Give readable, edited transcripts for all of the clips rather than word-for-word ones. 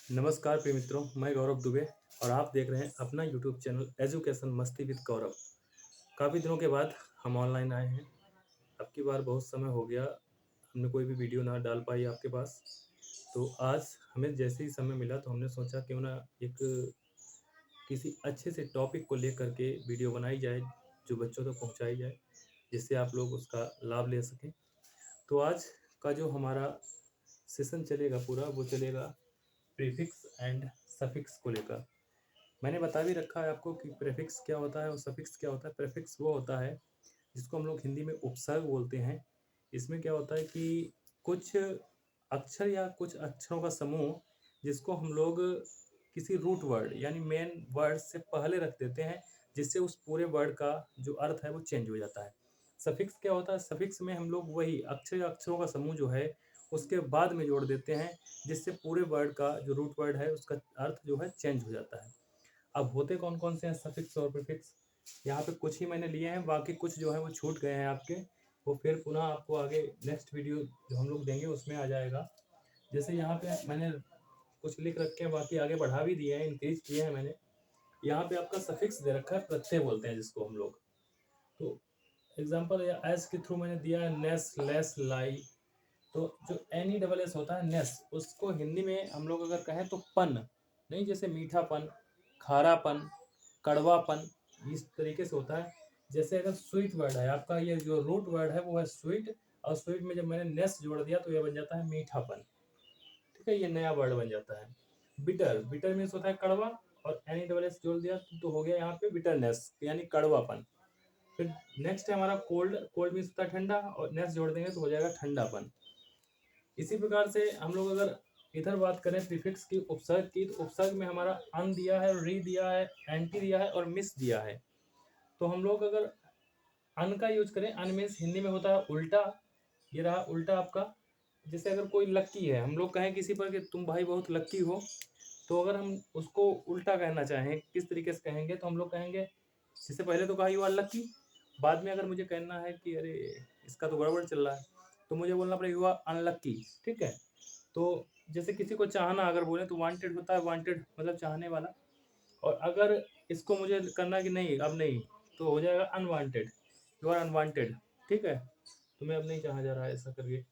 नमस्कार प्रिय मित्रों, मैं गौरव दुबे और आप देख रहे हैं अपना यूट्यूब चैनल एजुकेशन मस्ती विद गौरव। काफ़ी दिनों के बाद हम ऑनलाइन आए हैं। अब की बार बहुत समय हो गया, हमने कोई भी वीडियो ना डाल पाई आपके पास। तो आज हमें जैसे ही समय मिला तो हमने सोचा क्यों ना एक किसी अच्छे से टॉपिक को लेकर के वीडियो बनाई जाए, जो बच्चों तक पहुंचाई जाए, जिससे आप लोग उसका लाभ ले सकें। तो आज का जो हमारा सेशन चलेगा पूरा, वो चलेगा प्रीफिक्स एंड सफिक्स को लेकर। मैंने बता भी रखा है आपको कि प्रेफिक्स क्या होता है और सफिक्स क्या होता है। प्रेफिक्स वो होता है जिसको हम लोग हिंदी में उपसर्ग बोलते हैं। इसमें क्या होता है कि कुछ अक्षर या कुछ अक्षरों का समूह जिसको हम लोग किसी रूट वर्ड यानी मेन वर्ड से पहले रख देते हैं, जिससे उस पूरे वर्ड का जो अर्थ है वो चेंज हो जाता है। सफिक्स क्या होता है? सफिक्स में हम लोग वही अक्षर या अक्षरों का समूह जो है उसके बाद में जोड़ देते हैं, जिससे पूरे वर्ड का जो रूट वर्ड है उसका अर्थ जो है चेंज हो जाता है। अब होते कौन कौन से हैं सफिक्स और प्रीफिक्स? यहाँ पे कुछ ही मैंने लिए हैं, बाकी कुछ जो है वो छूट गए हैं आपके। वो फिर पुनः आपको आगे नेक्स्ट वीडियो जो हम लोग देंगे उसमें आ जाएगा। जैसे यहाँ पे मैंने कुछ लिख रखे हैं, बाकी आगे बढ़ा भी दिए हैं, इंक्रीज किए हैं मैंने। यहाँ पे आपका सफिक्स दे रखा है, प्रत्यय बोलते हैं जिसको हम लोग। तो एग्जाम्पल या एस के थ्रू मैंने दिया है नेस, लेस, लाई। तो जो एन ई डबल एस होता है नेस, उसको हिंदी में हम लोग अगर कहें तो पन, नहीं जैसे मीठापन, खारापन, कड़वापन, इस तरीके से होता है। जैसे अगर स्वीट वर्ड है आपका, ये जो रूट वर्ड है वो है स्वीट, और स्वीट में जब मैंने नेस जोड़ दिया तो ये बन जाता है मीठापन। ठीक है, ये नया वर्ड बन जाता है। बिटर, बिटर मीन्स होता है कड़वा, और एनी डबल एस जोड़ दिया तो हो गया यहाँ पे बिटरनेस यानी कड़वापन। फिर नेक्स्ट है हमारा कोल्ड, कोल्ड मीन्स होता है ठंडा, और नेस जोड़ देंगे तो हो जाएगा ठंडापन। इसी प्रकार से हम लोग अगर इधर बात करें प्रीफिक्स की, उपसर्ग की, तो उपसर्ग में हमारा अन दिया है, री दिया है, एंटी दिया है और मिस दिया है। तो हम लोग अगर अन का यूज करें, अन मीन्स हिंदी में होता है उल्टा। ये रहा उल्टा आपका। जैसे अगर कोई लक्की है, हम लोग कहें किसी पर कि तुम भाई बहुत लक्की हो, तो अगर हम उसको उल्टा कहना चाहें किस तरीके से कहेंगे, तो हम लोग कहेंगे, इससे पहले तो कहा यू आर लक्की, बाद में अगर मुझे कहना है कि अरे इसका तो गड़बड़ चल रहा है, तो मुझे बोलना पड़ेगा यू आर अनलक्की। ठीक है। तो जैसे किसी को चाहना अगर बोले तो वांटेड होता है, वांटेड मतलब चाहने वाला। और अगर इसको मुझे करना कि नहीं अब नहीं, तो हो जाएगा अनवांटेड, यू आर अनवांटेड। ठीक है, तुम्हें अब नहीं चाहा जा रहा है ऐसा करके।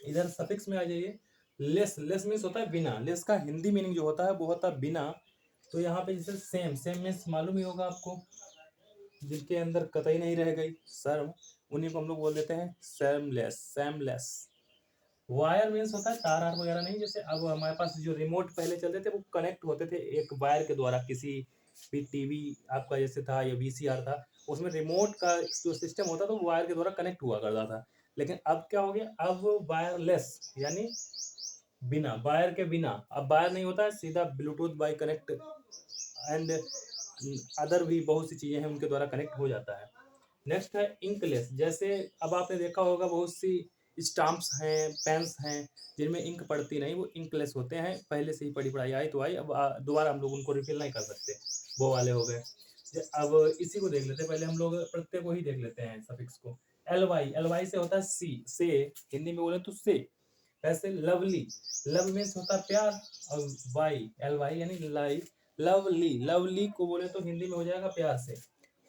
इधर सफिक्स में आ जाइए। लेस, लेस मीन्स होता है बिना। लेस का हिंदी मीनिंग जो होता है वो होता है बिना। तो यहाँ पे जैसे सेम, सेम मीन्स मालूम ही होगा आपको, जिनके अंदर कतई नहीं रह गई शर्म, उन्हीं को हम लोग बोल देते हैं सेमलेस, सेमलेस। वायर मीन्स होता है तार आर वगैरह नहीं। जैसे अब हमारे पास जो रिमोट पहले चलते थे वो कनेक्ट होते थे एक वायर के द्वारा, किसी भी टीवी आपका जैसे था या वीसीआर था, उसमें रिमोट का जो सिस्टम होता था वो वायर के द्वारा कनेक्ट हुआ करता था। लेकिन अब क्या हो गया, अब वायरलेस यानी बिना, वायर के बिना। अब वायर नहीं होता है, सीधा Bluetooth by connect and other भी बहुत सी चीजें हैं उनके द्वारा कनेक्ट हो जाता है। नेक्स्ट है इंकलेस। जैसे अब आपने देखा होगा बहुत सी स्टाम्प्स हैं, पेन्स हैं, जिनमें इंक पड़ती नहीं, वो इंकलेस होते हैं। पहले से ही पढ़ी पढ़ाई आई तो आई, अब दोबारा हम लोग उनको रिफिल नहीं कर सकते, वो वाले हो गए। अब इसी को देख लेते हैं, पहले हम लोग प्रत्यय को ही देख लेते हैं, सफिक्स को। एल वाई, एल वाई से होता है सी, से हिंदी में बोले तो से। ऐसे लवली, लव मीन्स होता है प्यार, और वाई, एल वाई यानी लाई, लवली, लवली को बोले तो हिंदी में हो जाएगा प्यार से।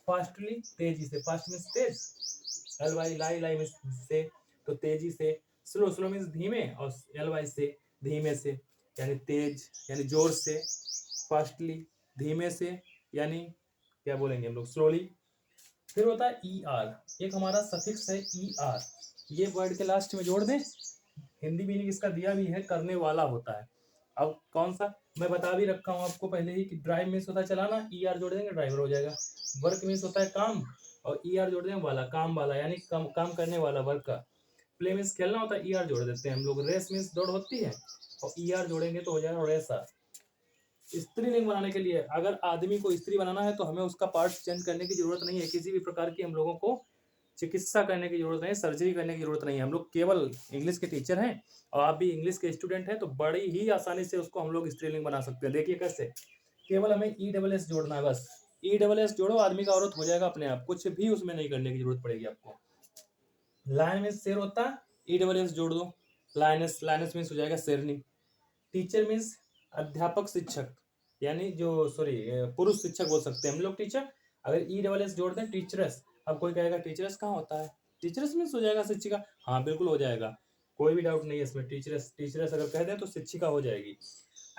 फास्टली, तेजी से, फास्ट मीन्स तेज, एल वाई लाई, लाई मीन्स से, तो तेजी से। स्लो, स्लो मीन्स धीमे, और एल वाई से धीमे से यानी तेज यानी जोर से। फास्टली धीमे से यानी क्या बोलेंगे हम लोग, स्लोली। फिर होता है ई आर, एक हमारा सफिक्स है ई आर, ये वर्ड के लास्ट में जोड़ दें। हिंदी मीनिंग इसका दिया भी है, करने वाला होता है। अब कौन सा, मैं बता भी रखा हूँ आपको पहले ही कि ड्राइव मीन्स होता है चलाना, ई आर जोड़ देंगे ड्राइवर हो जाएगा। वर्क मीन्स होता है काम, और ई आर जोड़ देंगे वाला, काम वाला यानी काम करने वाला, वर्क का। प्ले मीन्स खेलना होता है, ई आर जोड़ देते हैं हम लोग। रेस मीन्स दौड़ होती है, और ई आर जोड़ेंगे तो हो जाएगा रेसा। स्त्रीलिंग बनाने के लिए, अगर आदमी को स्त्री बनाना है तो हमें उसका पार्ट चेंज करने की जरूरत नहीं है, किसी भी प्रकार की हम लोगों को चिकित्सा करने की जरूरत नहीं, सर्जरी करने की जरूरत नहीं है। हम लोग केवल इंग्लिश के टीचर हैं, और आप भी इंग्लिश के स्टूडेंट हैं, तो बड़ी ही आसानी से उसको हम लोग स्त्रीलिंग बना सकते हैं। देखिए कैसे, केवल हमें ई डबल एस जोड़ना है बस। ई डबल एस जोड़ो, आदमी का औरत हो जाएगा अपने आप, कुछ भी उसमें नहीं करने की जरूरत पड़ेगी आपको। लायन मीन्स शेर होता है, ई डबल एस जोड़ दो, लायनस, लायनस मीन्स हो जाएगा शेरनी। टीचर मीन्स अध्यापक शिक्षक, यानी जो सॉरी पुरुष शिक्षक बोल सकते हैं हम लोग टीचर। अगर ई डबल एस जोड़ दें टीचरस, अब कोई कहेगा टीचरस कहाँ होता है, टीचरस मीन्स हो जाएगा शिक्षिका। हाँ बिल्कुल हो जाएगा, कोई भी डाउट नहीं है इसमें। टीचरस टीचरस अगर कह दें तो शिक्षिका हो जाएगी।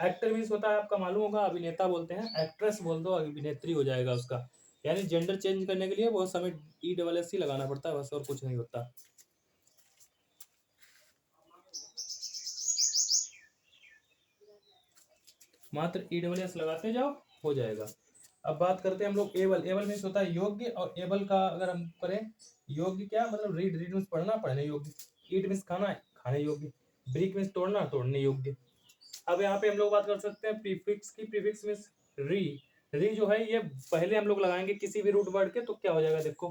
एक्टर मीन्स होता है आपका मालूम होगा, अभिनेता बोलते हैं। एक्ट्रेस बोल दो, अभिनेत्री हो जाएगा उसका। यानी जेंडर चेंज करने के लिए बहुत समय ई डबल एस ही लगाना पड़ता है, बस और कुछ नहीं होता। मात्र ई डबल एस लगाते जाओ, हो जाएगा। अब बात करते हैं हम लोग एबल। एबल मीन्स होता है योग्य, और एबल का अगर हम करें, योग्य क्या मतलब रीड, रीड मीन्स पढ़ना, पढ़ने योग्य। ईट मीन्स खाना, खाने योग्य। ब्रीक मीन्स तोड़ना, तोड़ने योग्य। अब यहाँ पे हम लोग बात कर सकते हैं प्रीफिक्स की। प्रीफिक्स मीन्स री। री जो है ये पहले हम लोग लगाएंगे किसी भी रूट वर्ड के, तो क्या हो जाएगा देखो,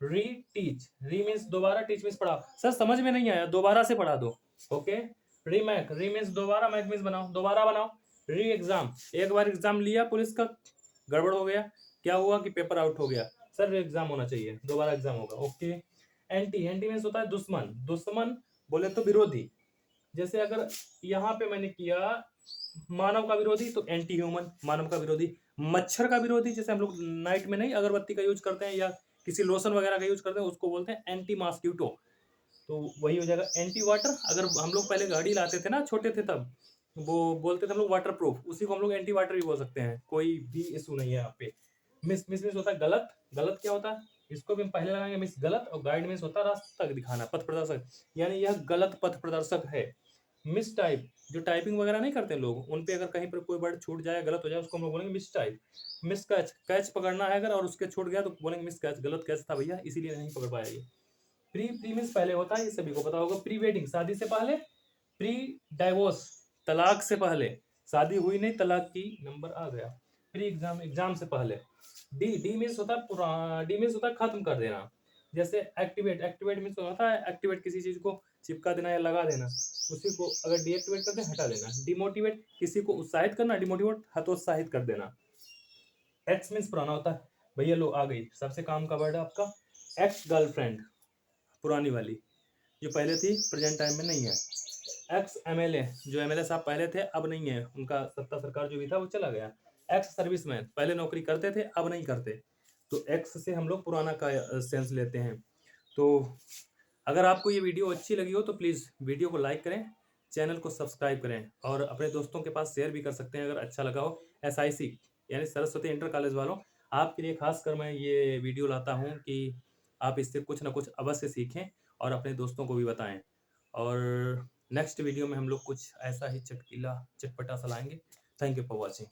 री टीच। री मीन्स दोबारा, टीच मीन्स पढ़ा। सर समझ में नहीं आया, दोबारा से पढ़ा दो। ओके। री मैक, री मीन्स दोबारा, मैक मीन्स बनाओ, दोबारा बनाओ। री एग्जाम, एक बार एग्जाम लिया पुलिस का, गड़बड़ हो गया, क्या हुआ कि पेपर आउट हो गया, सर एग्जाम होना चाहिए, दोबारा एग्जाम होगा। ओके। एंटी, एंटी मीन्स होता है दुश्मन। दुश्मन बोले तो विरोधी। जैसे अगर यहाँ पे मैंने किया मानव का विरोधी, तो एंटी ह्यूमन, मानव का विरोधी। मच्छर का विरोधी, जैसे हम लोग नाइट में नहीं अगरबत्ती का यूज करते हैं या किसी लोशन वगैरह का यूज करते हैं, उसको बोलते हैं एंटी मॉस्किटो, तो वही हो जाएगा। एंटी वाटर, अगर हम लोग पहले गाड़ी लाते थे ना छोटे थे तब, वो बोलते थे हम लोग वाटर प्रूफ, उसी को हम लोग एंटी वाटर भी बोल सकते हैं, कोई भी इशू नहीं है यहाँ पे। मिस, मिस मिस होता है गलत। गलत क्या होता है, इसको भी हम पहले लगाएंगे मिस गलत। और गाइड मिस होता है रास्ता दिखाना, पथ प्रदर्शक, यानी यह गलत पथ प्रदर्शक है। मिस टाइप, जो टाइपिंग वगैरह नहीं करते लोग, उन पे अगर कहीं पर कोई वर्ड छूट जाए, गलत हो जाए, उसको हम लोग बोलेंगे miss type. Miss catch, catch पकड़ना है अगर और उसके छूट गया तो बोलेंगे मिस कैच, गलत कैच था भैया इसीलिए नहीं पकड़ पाया ये। प्री, प्री मीन्स पहले होता है, ये सभी को पता होगा। प्री वेडिंग, शादी से पहले। प्री डाइवोर्स, तलाक से पहले, शादी हुई नहीं तलाक की नंबर आ गया। प्री एग्जाम, एग्जाम से पहले। डी, डी मीन्स होता है पुराना, डी मीन्स होता है खत्म कर देना। जैसे एक्टिवेट, एक्टिवेट मीन्स होता है एक्टिवेट, किसी चीज को चिपका देना या लगा देना, उसी को अगर डीएक्टिवेट कर दे, हटा देना। डिमोटिवेट, किसी को उत्साहित करना, डिमोटिवेट हतोत्साहित कर देना। एक्स मीन्स पुराना होता है। भैया लो आ गई सबसे काम का वर्ड है आपका एक्स गर्लफ्रेंड, पुरानी वाली जो पहले थी, प्रेजेंट टाइम में नहीं है। एक्स एमएलए, जो एमएलए साहब पहले थे अब नहीं है, उनका सत्ता सरकार जो भी था वो चला गया। एक्स सर्विसमैन, पहले नौकरी करते थे अब नहीं करते, तो एक्स से हम लोग पुराना का सेंस लेते हैं। तो अगर आपको ये वीडियो अच्छी लगी हो तो प्लीज़ वीडियो को लाइक करें, चैनल को सब्सक्राइब करें, और अपने दोस्तों के पास शेयर भी कर सकते हैं अगर अच्छा लगा हो। एसआईसी यानी सरस्वती इंटर कॉलेज वालों, आपके लिए खास कर मैं ये वीडियो लाता हूँ कि आप इससे कुछ ना कुछ अवश्य सीखें और अपने दोस्तों को भी बताएं। और नेक्स्ट वीडियो में हम लोग कुछ ऐसा ही चटकीला चटपटा सा लाएंगे। Thank you for watching.